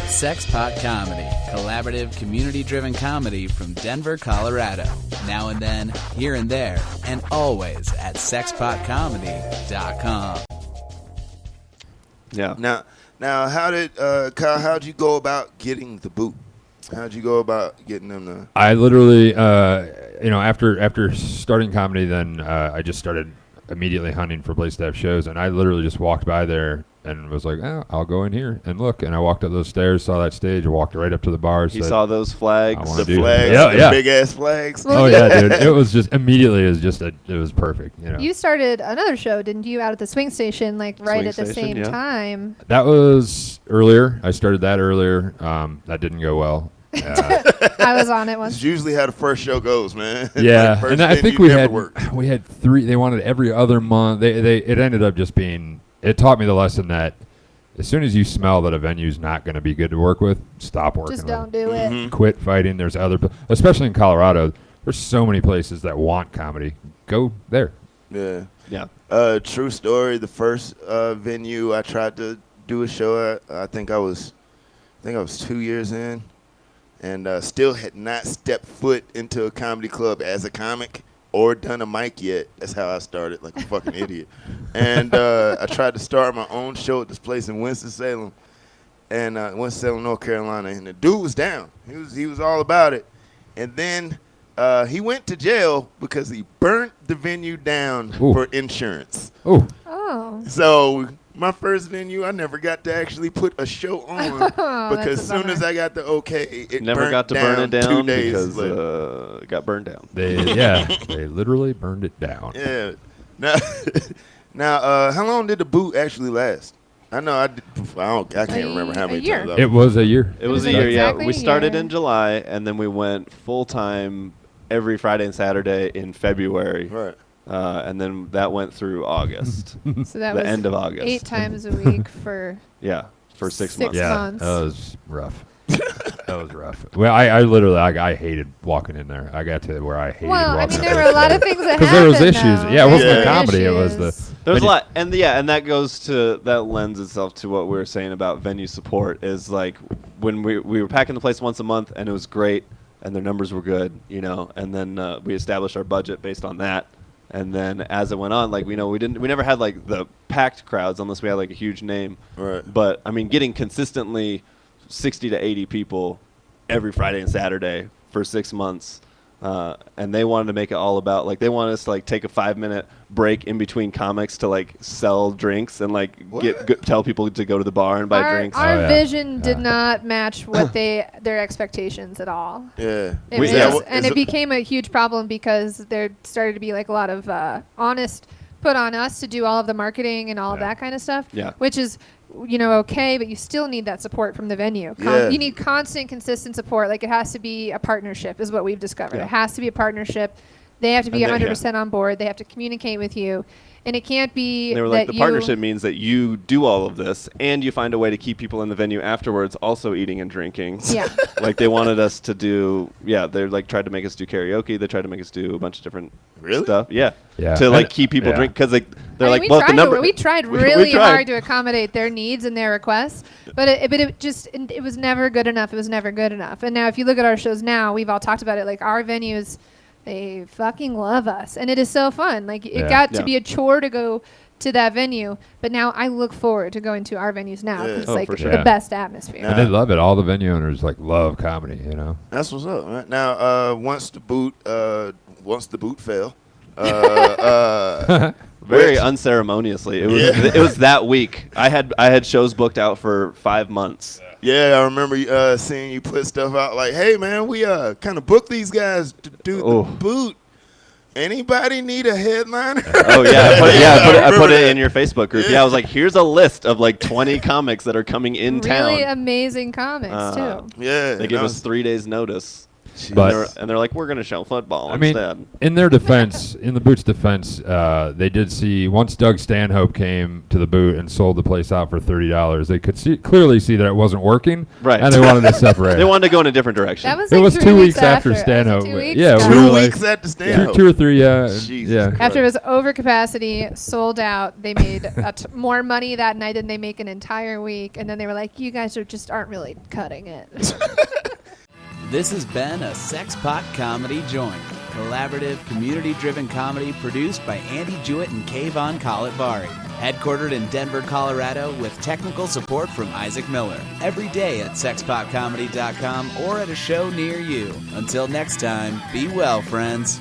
Sexpot Comedy, collaborative, community-driven comedy from Denver, Colorado. Now and then, here and there, and always at sexpotcomedy.com. Yeah. Now, how did Kyle? How'd you go about getting the boot? How'd you go about getting them to? I literally, after starting comedy, then I just started immediately hunting for places to have shows, and I literally just walked by there and was like, oh, I'll go in here and look. And I walked up those stairs, saw that stage, walked right up to the bar. He saw those flags. The flags, the big-ass flags. Oh, yeah, dude. It was just immediately, it was perfect. You know? You started another show, didn't you, out at the swing station, right Swing at the station, same time? That was earlier. I started that earlier. That didn't go well. I was on it once. It's usually how the first show goes, man. Yeah, Like and I think we had 3. They wanted every other month. It ended up just being. It taught me the lesson that as soon as you smell that a venue's not going to be good to work with, stop working. Just with don't do it. Mm-hmm. Quit fighting. There's especially in Colorado. There's so many places that want comedy. Go there. Yeah. Yeah. True story. The first venue I tried to do a show at, I think I was 2 years in. And still had not stepped foot into a comedy club as a comic or done a mic yet. That's how I started, like a fucking idiot. And I tried to start my own show at this place in Winston-Salem, North Carolina. And the dude was down. He was all about it. And then he went to jail because he burnt the venue down for insurance. Oh. So my first venue, I never got to actually put a show on because as soon as I got the okay, it never got to burn it down 2 days because later. it got burned down. They literally burned it down. Yeah. Now, how long did the boot actually last? I know I can't remember how many year. times. It was a year. It was a year, yeah. We started in July, and then we went full-time every Friday and Saturday in February. Right. And then that went through August. So that the was end of August. 8 times a week for for 6 6 months. Yeah, months. that was rough. That was rough. Well, I literally I hated walking in there. I got to where I hated Well, I walking mean, in there were a lot of things that happened. because there was issues. Though. Yeah, it wasn't Yeah. the comedy. It was the. There's a lot, and that goes to that lends itself to what we were saying about venue support. Is like when we were packing the place once a month, and it was great, and their numbers were good, and then we established our budget based on that. And then as it went on, we never had like the packed crowds unless we had like a huge name. Right. But I mean, getting consistently 60 to 80 people every Friday and Saturday for 6 months. And they wanted to make it all about they wanted us to take a 5-minute break in between comics to sell drinks and tell people to go to the bar and buy drinks. Our vision did not match what their expectations at all. Yeah. It became a huge problem because there started to be a lot of honest put on us to do all of the marketing and all of that kind of stuff. Yeah. Which is okay, but you still need that support from the venue. You need constant, consistent support. It has to be a partnership is what we've discovered. Yeah. It has to be a partnership. They have to be 100% on board. They have to communicate with you. And it can't be they were that the partnership means that you do all of this and you find a way to keep people in the venue afterwards also eating and drinking. Yeah. They wanted us to do, they tried to make us do karaoke. They tried to make us do a bunch of different stuff. Yeah. To keep people drink because they're we tried really hard to accommodate their needs and their requests, but it was never good enough. It was never good enough. And now if you look at our shows now, we've all talked about it. Our venues, they fucking love us, and it is so fun. It got to be a chore to go to that venue, but now I look forward to going to our venues now. It's the best atmosphere. And they love it. All the venue owners love comedy. That's what's up. Right? Now, once the boot fell. Very unceremoniously. It was that week. I had shows booked out for 5 months. Yeah, I remember seeing you put stuff out hey man, we kind of booked these guys to do the boot. Anybody need a headliner? Oh yeah, I put it in your Facebook group. Yeah, I was like, here's a list of 20 comics that are coming in town. Really amazing comics too. Yeah, they gave us 3 days notice. But and they're like, we're going to show football I mean, instead. in their defense, in the Boot's defense, they did see once Doug Stanhope came to the Boot and sold the place out for $30. They could clearly see that it wasn't working, Right. And they wanted to separate. They wanted to go in a different direction. That was It like was 3 2 weeks weeks after That was Stanhope. 2 weeks Yeah, ago. we were 2 like weeks at the Stanhope. 2 or 3, yeah. Jesus Yeah. Christ. After it was over capacity, sold out, they made more money that night than they make an entire week, and then they were like, "You guys aren't really cutting it." This has been a Sexpot Comedy Joint, collaborative, community-driven comedy produced by Andy Jewett and Kayvon Kalitvari. Headquartered in Denver, Colorado, with technical support from Isaac Miller. Every day at sexpotcomedy.com or at a show near you. Until next time, be well, friends.